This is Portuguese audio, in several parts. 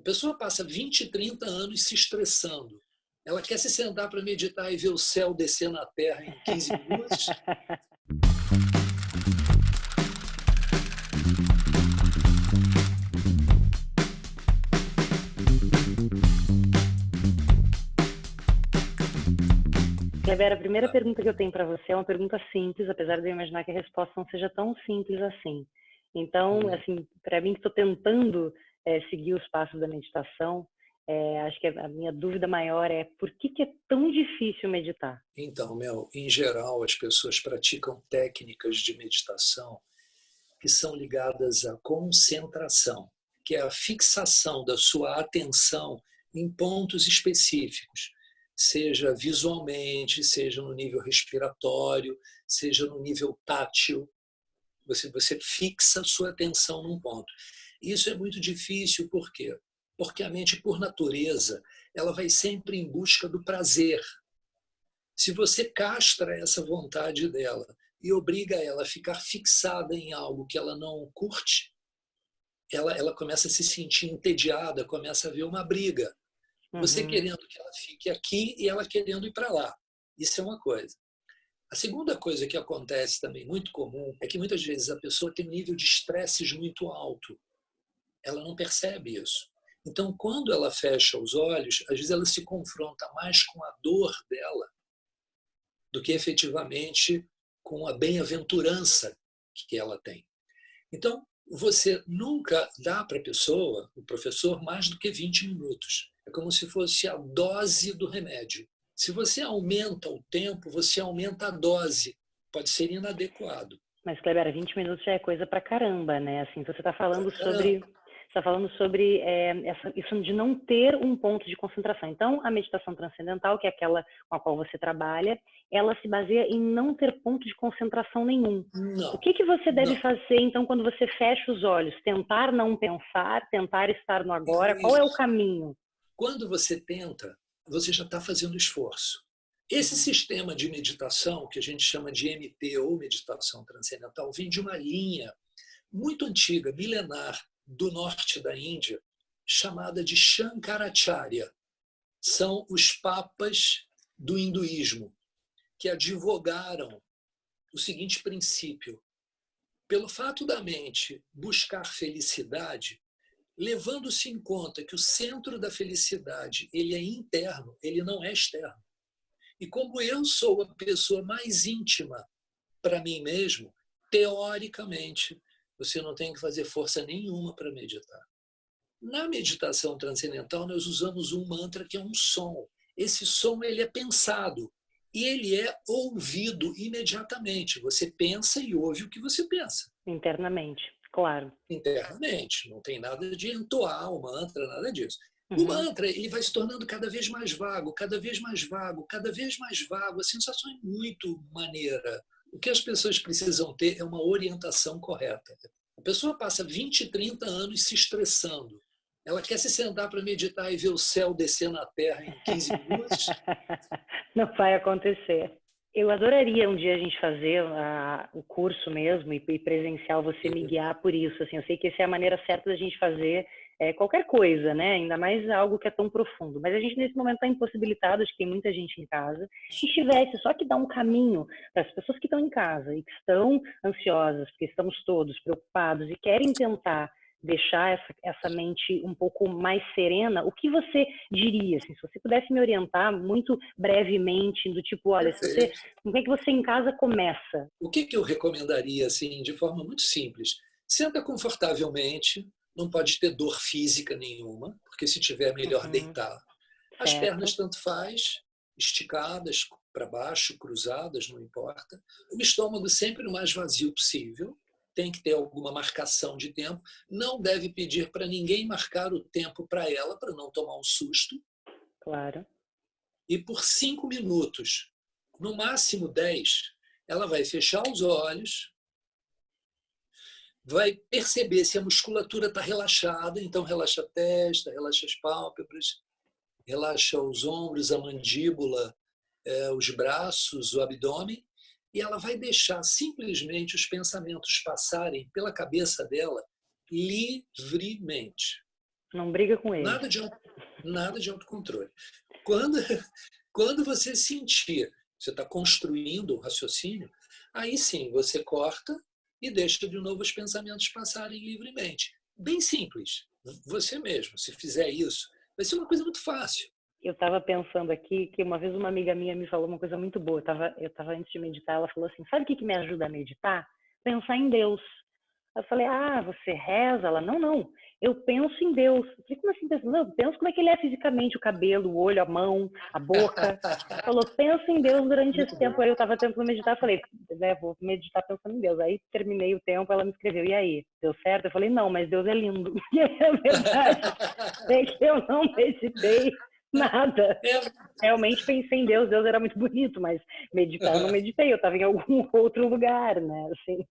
pessoa passa 20, 30 anos se estressando. Ela quer se sentar para meditar e ver o céu descer na Terra em 15 minutos. Kleber, a primeira pergunta que eu tenho para você é uma pergunta simples, apesar de eu imaginar que a resposta não seja tão simples assim. Então, assim, para mim que estou tentando seguir os passos da meditação, acho que a minha dúvida maior é por que é tão difícil meditar? Então, Mel, em geral, as pessoas praticam técnicas de meditação que são ligadas à concentração, que é a fixação da sua atenção em pontos específicos, seja visualmente, seja no nível respiratório, seja no nível tátil. Você fixa a sua atenção num ponto. Isso é muito difícil, por quê? Porque a mente, por natureza, ela vai sempre em busca do prazer. Se você castra essa vontade dela e obriga ela a ficar fixada em algo que ela não curte, ela começa a se sentir entediada, começa a ver uma briga. Você Uhum. querendo que ela fique aqui e ela querendo ir para lá. Isso é uma coisa. A segunda coisa que acontece também, muito comum, é que muitas vezes a pessoa tem um nível de estresses muito alto. Ela não percebe isso. Então, quando ela fecha os olhos, às vezes ela se confronta mais com a dor dela do que efetivamente com a bem-aventurança que ela tem. Então, você nunca dá para a pessoa, o professor, mais do que 20 minutos. É como se fosse a dose do remédio. Se você aumenta o tempo, você aumenta a dose. Pode ser inadequado. Mas, Kleber, 20 minutos já é coisa pra caramba, né? Assim, você está falando Caramba. sobre isso de não ter um ponto de concentração. Então, a meditação transcendental, que é aquela com a qual você trabalha, ela se baseia em não ter ponto de concentração nenhum. O Não, que você deve não. fazer, então, quando você fecha os olhos? Tentar não pensar, tentar estar no agora? Qual é o Isso. caminho? Quando você tenta, você já está fazendo esforço. Esse Uhum. sistema de meditação, que a gente chama de MT ou meditação transcendental, vem de uma linha muito antiga, milenar, do norte da Índia, chamada de Shankaracharya. São os papas do hinduísmo que advogaram o seguinte princípio: pelo fato da mente buscar felicidade, levando-se em conta que o centro da felicidade ele é interno, ele não é externo. E como eu sou a pessoa mais íntima para mim mesmo, teoricamente, você não tem que fazer força nenhuma para meditar. Na meditação transcendental, nós usamos um mantra que é um som. Esse som ele é pensado e ele é ouvido imediatamente. Você pensa e ouve o que você pensa Internamente, claro. internamente. Não tem nada de entoar o mantra, nada disso. O Uhum. mantra ele vai se tornando cada vez mais vago, cada vez mais vago, cada vez mais vago. A sensação é muito maneira. O que as pessoas precisam ter é uma orientação correta. A pessoa passa 20, 30 anos se estressando. Ela quer se sentar para meditar e ver o céu descer na Terra em 15 minutos. Não vai acontecer. Eu adoraria um dia a gente fazer o curso mesmo e presencial, você me guiar por isso. Assim, eu sei que essa é a maneira certa da gente fazer qualquer coisa, né? Ainda mais algo que é tão profundo. Mas a gente nesse momento está impossibilitado, acho que tem muita gente em casa. Se tivesse só que dar um caminho para as pessoas que estão em casa e que estão ansiosas, porque estamos todos preocupados e querem tentar deixar essa mente um pouco mais serena, o que você diria? Assim, se você pudesse me orientar muito brevemente, do tipo, olha, se você, Perfeito. como é que você em casa começa? O que eu recomendaria, assim, de forma muito simples? Senta confortavelmente, não pode ter dor física nenhuma, porque se tiver, é melhor Uhum, deitar. As pernas, certo. tanto faz, esticadas para baixo, cruzadas, não importa. O estômago sempre o mais vazio possível. Tem que ter alguma marcação de tempo. Não deve pedir para ninguém marcar o tempo para ela, para não tomar um susto. Claro. E por 5 minutos, no máximo 10, ela vai fechar os olhos, vai perceber se a musculatura está relaxada, então relaxa a testa, relaxa as pálpebras, relaxa os ombros, a mandíbula, os braços, o abdômen, e ela vai deixar simplesmente os pensamentos passarem pela cabeça dela livremente. Não briga com ele. Nada de autocontrole. Quando, quando você sentir, você está construindo o raciocínio, aí sim você corta e deixa de novo os pensamentos passarem livremente. Bem simples. Você mesmo, se fizer isso, vai ser uma coisa muito fácil. Eu estava pensando aqui que uma vez uma amiga minha me falou uma coisa muito boa. Eu tava antes de meditar, ela falou assim: sabe o que me ajuda a meditar? Pensar em Deus. Eu falei: ah, você reza? Ela: não, não. Eu penso em Deus. Eu falei: como assim? Não, eu penso como é que ele é fisicamente, o cabelo, o olho, a mão, a boca. Ela falou: pensa em Deus durante esse Muito tempo. bom. Aí eu estava tentando meditar, eu falei: vou meditar pensando em Deus. Aí terminei o tempo, ela me escreveu: e aí? Deu certo? Eu falei: não, mas Deus é lindo. E é verdade. É que eu não meditei nada. É. Realmente pensei em Deus, Deus era muito bonito, mas meditar eu não meditei, eu estava em algum outro lugar, né? Assim,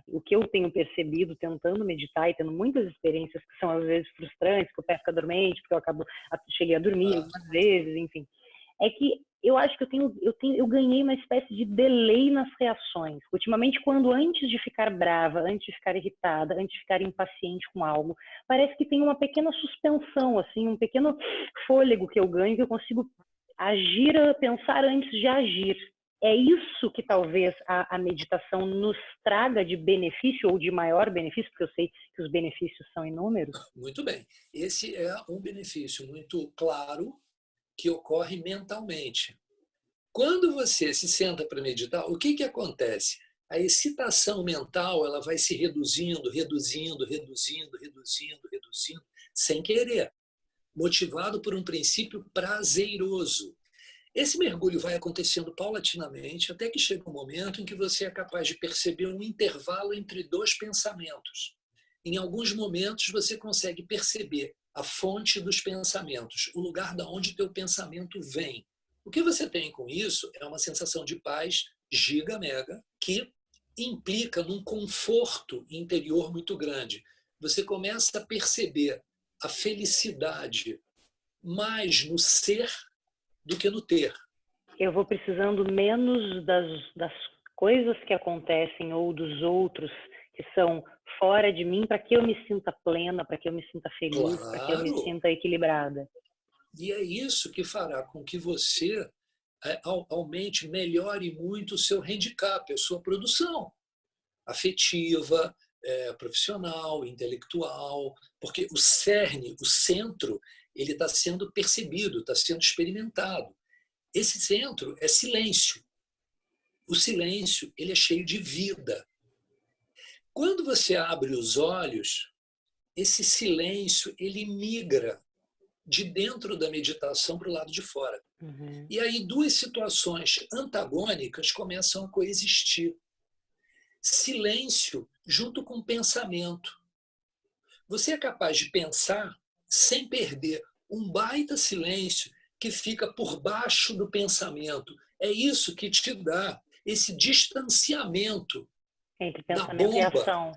o que eu tenho percebido tentando meditar e tendo muitas experiências que são às vezes frustrantes, que o pé fica dormente, porque cheguei a dormir Ah, algumas vezes, enfim, é que eu acho que eu ganhei uma espécie de delay nas reações. Ultimamente, quando antes de ficar brava, antes de ficar irritada, antes de ficar impaciente com algo, parece que tem uma pequena suspensão, assim, um pequeno fôlego que eu ganho, que eu consigo agir, pensar antes de agir. É isso que talvez a meditação nos traga de benefício ou de maior benefício, porque eu sei que os benefícios são inúmeros. muito bem. Esse é um benefício muito claro que ocorre mentalmente. Quando você se senta para meditar, o que acontece? A excitação mental ela vai se reduzindo, reduzindo, reduzindo, reduzindo, reduzindo, sem querer, motivado por um princípio prazeroso. Esse mergulho vai acontecendo paulatinamente até que chega um momento em que você é capaz de perceber um intervalo entre dois pensamentos. Em alguns momentos você consegue perceber a fonte dos pensamentos, o lugar de onde teu pensamento vem. O que você tem com isso é uma sensação de paz giga mega que implica num conforto interior muito grande. Você começa a perceber a felicidade mais no ser do que no ter. Eu vou precisando menos das coisas que acontecem ou dos outros que são fora de mim para que eu me sinta plena, para que eu me sinta feliz, para que eu me Claro! sinta equilibrada. E é isso que fará com que você aumente, melhore muito o seu handicap, a sua produção afetiva, profissional, intelectual, porque o cerne, o centro, ele está sendo percebido, está sendo experimentado. Esse centro é silêncio. O silêncio ele é cheio de vida. Quando você abre os olhos, esse silêncio ele migra de dentro da meditação para o lado de fora. Uhum. E aí duas situações antagônicas começam a coexistir. Silêncio junto com pensamento. Você é capaz de pensar sem perder um baita silêncio que fica por baixo do pensamento. É isso que te dá esse distanciamento Entre da pensamento e bomba, ação.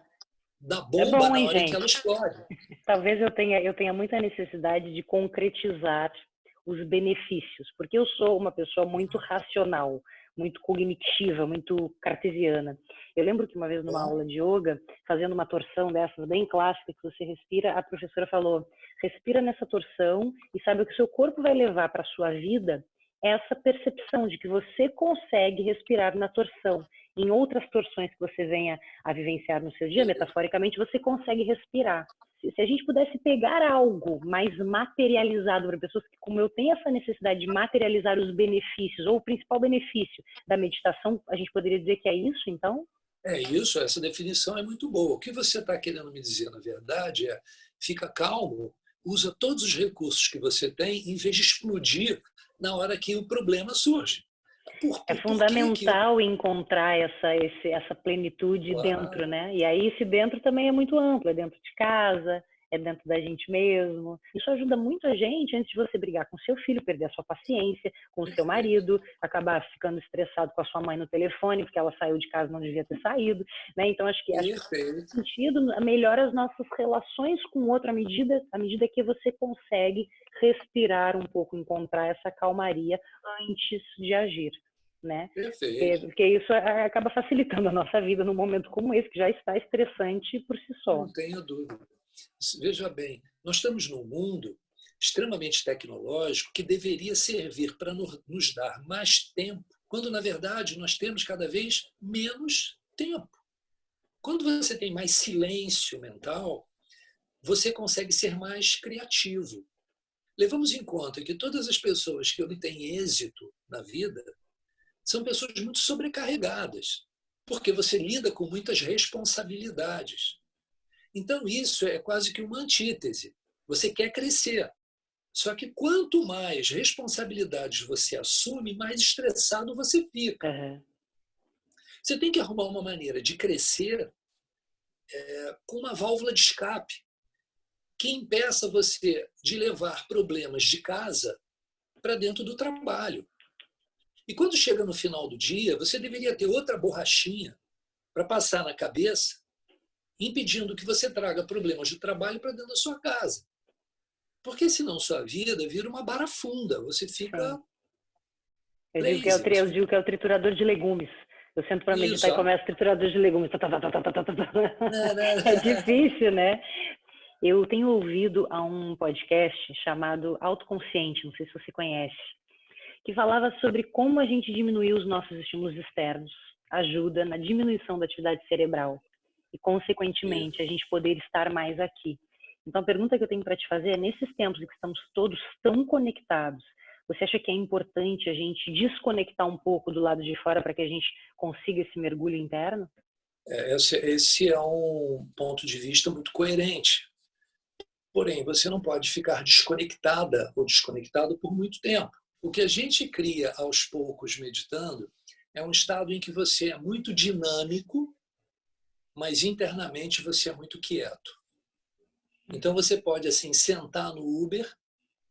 da É bomba bom, na hein, hora em que ela gente? explode. Talvez eu tenha muita necessidade de concretizar os benefícios, porque eu sou uma pessoa muito racional, muito cognitiva, muito cartesiana. Eu lembro que uma vez numa Bom, aula de yoga, fazendo uma torção dessas bem clássica que você respira, a professora falou: respira nessa torção e sabe o que o seu corpo vai levar para a sua vida? É essa percepção de que você consegue respirar na torção. Em outras torções que você venha a vivenciar no seu dia, metaforicamente, você consegue respirar. Se a gente pudesse pegar algo mais materializado para pessoas que, como eu tenho essa necessidade de materializar os benefícios, ou o principal benefício da meditação, a gente poderia dizer que é isso, então? é isso, essa definição é muito boa. O que você está querendo me dizer, na verdade, é fica calmo, usa todos os recursos que você tem, em vez de explodir na hora que o problema surge. É Por que fundamental encontrar essa plenitude dentro, claro, né? E aí esse dentro também é muito amplo, é dentro de casa, é dentro da gente mesmo. Isso ajuda muito a gente antes de você brigar com seu filho, perder a sua paciência, com o seu perfeito, marido, acabar ficando estressado com a sua mãe no telefone, porque ela saiu de casa e não devia ter saído, né? Então acho que perfeito. sentido melhora as nossas relações com o outro à medida que você consegue respirar um pouco, encontrar essa calmaria antes de agir, né? Perfeito, Porque isso acaba facilitando a nossa vida num momento como esse, que já está estressante por si só. não tenho dúvida. Veja bem, nós estamos num mundo extremamente tecnológico que deveria servir para nos dar mais tempo, quando, na verdade, nós temos cada vez menos tempo. Quando você tem mais silêncio mental, você consegue ser mais criativo. Levamos em conta que todas as pessoas que obtêm êxito na vida são pessoas muito sobrecarregadas, porque você lida com muitas responsabilidades. Então, isso é quase que uma antítese. Você quer crescer. Só que quanto mais responsabilidades você assume, mais estressado você fica. Uhum. Você tem que arrumar uma maneira de crescer com uma válvula de escape que impeça você de levar problemas de casa para dentro do trabalho. E quando chega no final do dia, você deveria ter outra borrachinha para passar na cabeça, impedindo que você traga problemas de trabalho para dentro da sua casa. Porque senão sua vida vira uma barafunda, você fica crazy. Eu digo que é o triturador de legumes. Eu sento para meditar e começo triturador de legumes. É difícil, né? Eu tenho ouvido a um podcast chamado Autoconsciente, não sei se você conhece, que falava sobre como a gente diminuir os nossos estímulos externos ajuda na diminuição da atividade cerebral e, consequentemente, a gente poder estar mais aqui. Então, a pergunta que eu tenho para te fazer é, nesses tempos em que estamos todos tão conectados, você acha que é importante a gente desconectar um pouco do lado de fora para que a gente consiga esse mergulho interno? Esse é um ponto de vista muito coerente. Porém, você não pode ficar desconectada ou desconectado por muito tempo. O que a gente cria aos poucos meditando é um estado em que você é muito dinâmico, mas internamente você é muito quieto. Então você pode assim sentar no Uber,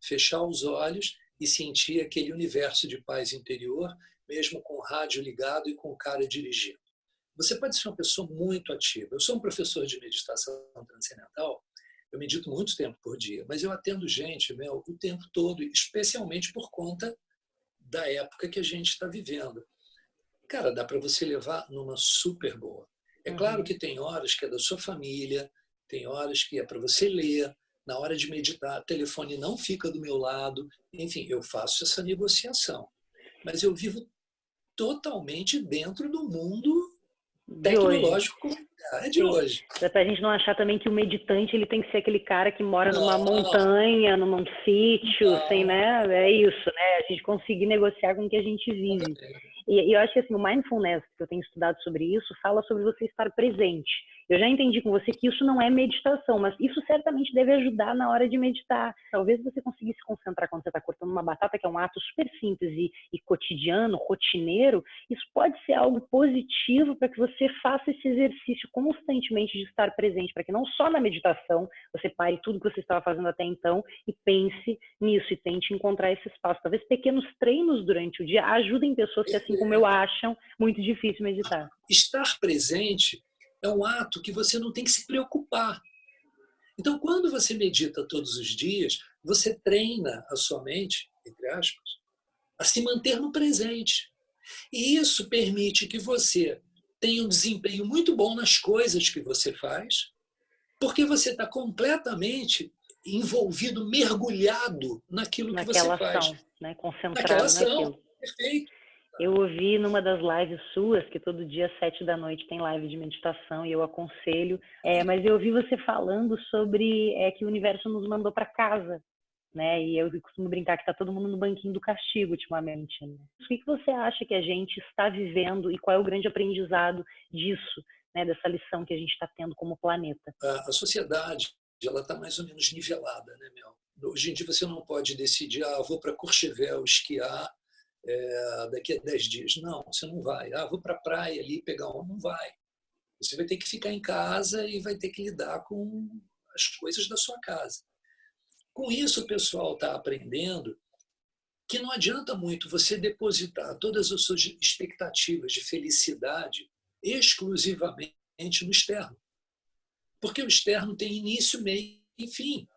fechar os olhos e sentir aquele universo de paz interior, mesmo com o rádio ligado e com o cara dirigindo. Você pode ser uma pessoa muito ativa. Eu sou um professor de meditação transcendental, eu medito muito tempo por dia, mas eu atendo gente, o tempo todo, especialmente por conta da época que a gente está vivendo. Cara, dá para você levar numa super boa. É claro que tem horas que é da sua família, tem horas que é para você ler, na hora de meditar, o telefone não fica do meu lado. Enfim, eu faço essa negociação. Mas eu vivo totalmente dentro do mundo tecnológico de hoje. Para a gente não achar também que o meditante ele tem que ser aquele cara que mora numa montanha, num sítio, assim, né? É isso, né? A gente conseguir negociar com o que a gente vive. E eu acho que assim, o mindfulness, que eu tenho estudado sobre isso, fala sobre você estar presente. Eu já entendi com você que isso não é meditação, mas isso certamente deve ajudar na hora de meditar. Talvez você consiga se concentrar quando você está cortando uma batata, que é um ato super simples e cotidiano, rotineiro. Isso pode ser algo positivo para que você faça esse exercício constantemente de estar presente, para que não só na meditação você pare tudo que você estava fazendo até então e pense nisso e tente encontrar esse espaço. Talvez pequenos treinos durante o dia ajudem pessoas que, assim como eu, acham muito difícil meditar. Estar presente é um ato que você não tem que se preocupar. Então, quando você medita todos os dias, você treina a sua mente, entre aspas, a se manter no presente. E isso permite que você tenha um desempenho muito bom nas coisas que você faz, porque você está completamente envolvido, mergulhado naquilo que você faz. Naquela ação, né? Concentrado naquela ação. naquilo. Perfeito. Eu ouvi numa das lives suas, que todo dia às 7 da noite tem live de meditação e eu aconselho, mas eu ouvi você falando sobre que o universo nos mandou para casa, né? E eu costumo brincar que está todo mundo no banquinho do castigo ultimamente. Né? O que você acha que a gente está vivendo e qual é o grande aprendizado disso, né? Dessa lição que a gente está tendo como planeta? A sociedade ela está mais ou menos nivelada, né, Mel? Hoje em dia você não pode decidir, vou para Courchevel esquiar daqui a 10 dias. Não, você não vai. Vou para a praia ali pegar um. Não vai. Você vai ter que ficar em casa e vai ter que lidar com as coisas da sua casa. Com isso, o pessoal está aprendendo que não adianta muito você depositar todas as suas expectativas de felicidade exclusivamente no externo. Porque o externo tem início, meio e fim.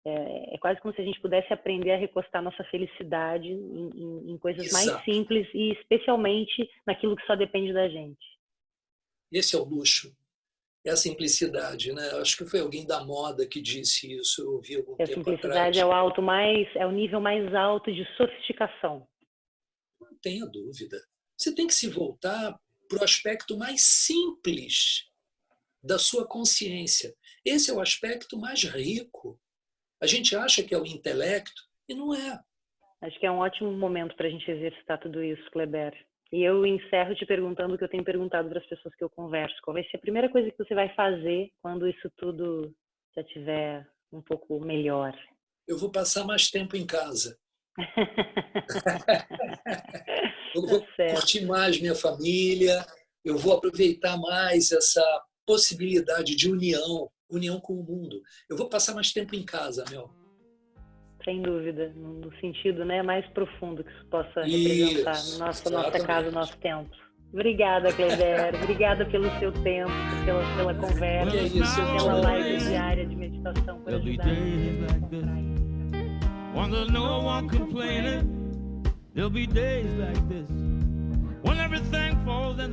É quase como se a gente pudesse aprender a recostar nossa felicidade em coisas mais simples e especialmente naquilo que só depende da gente. Esse é o luxo. É a simplicidade, né? Acho que foi alguém da moda que disse isso, eu ouvi algum A tempo simplicidade atrás. é o nível mais alto de sofisticação. Não tenha dúvida. Você tem que se voltar para o aspecto mais simples da sua consciência. Esse é o aspecto mais rico. A gente acha que é o intelecto e não é. Acho que é um ótimo momento para a gente exercitar tudo isso, Kleber. E eu encerro te perguntando o que eu tenho perguntado para as pessoas que eu converso. Qual vai ser a primeira coisa que você vai fazer quando isso tudo já estiver um pouco melhor? Eu vou passar mais tempo em casa. Eu Tá vou certo. curtir mais minha família, eu vou aproveitar mais essa possibilidade de união com o mundo. Eu vou passar mais tempo em casa, Mel. Sem dúvida, no sentido, né, mais profundo que isso possa representar Isso, nossa casa, exatamente. nosso tempo. Obrigada, Kleber. Obrigada pelo seu tempo, pela conversa, Que é isso, pela live diária de meditação, por ajudar. When there's no one complaining, there'll be days like this when everything falls down.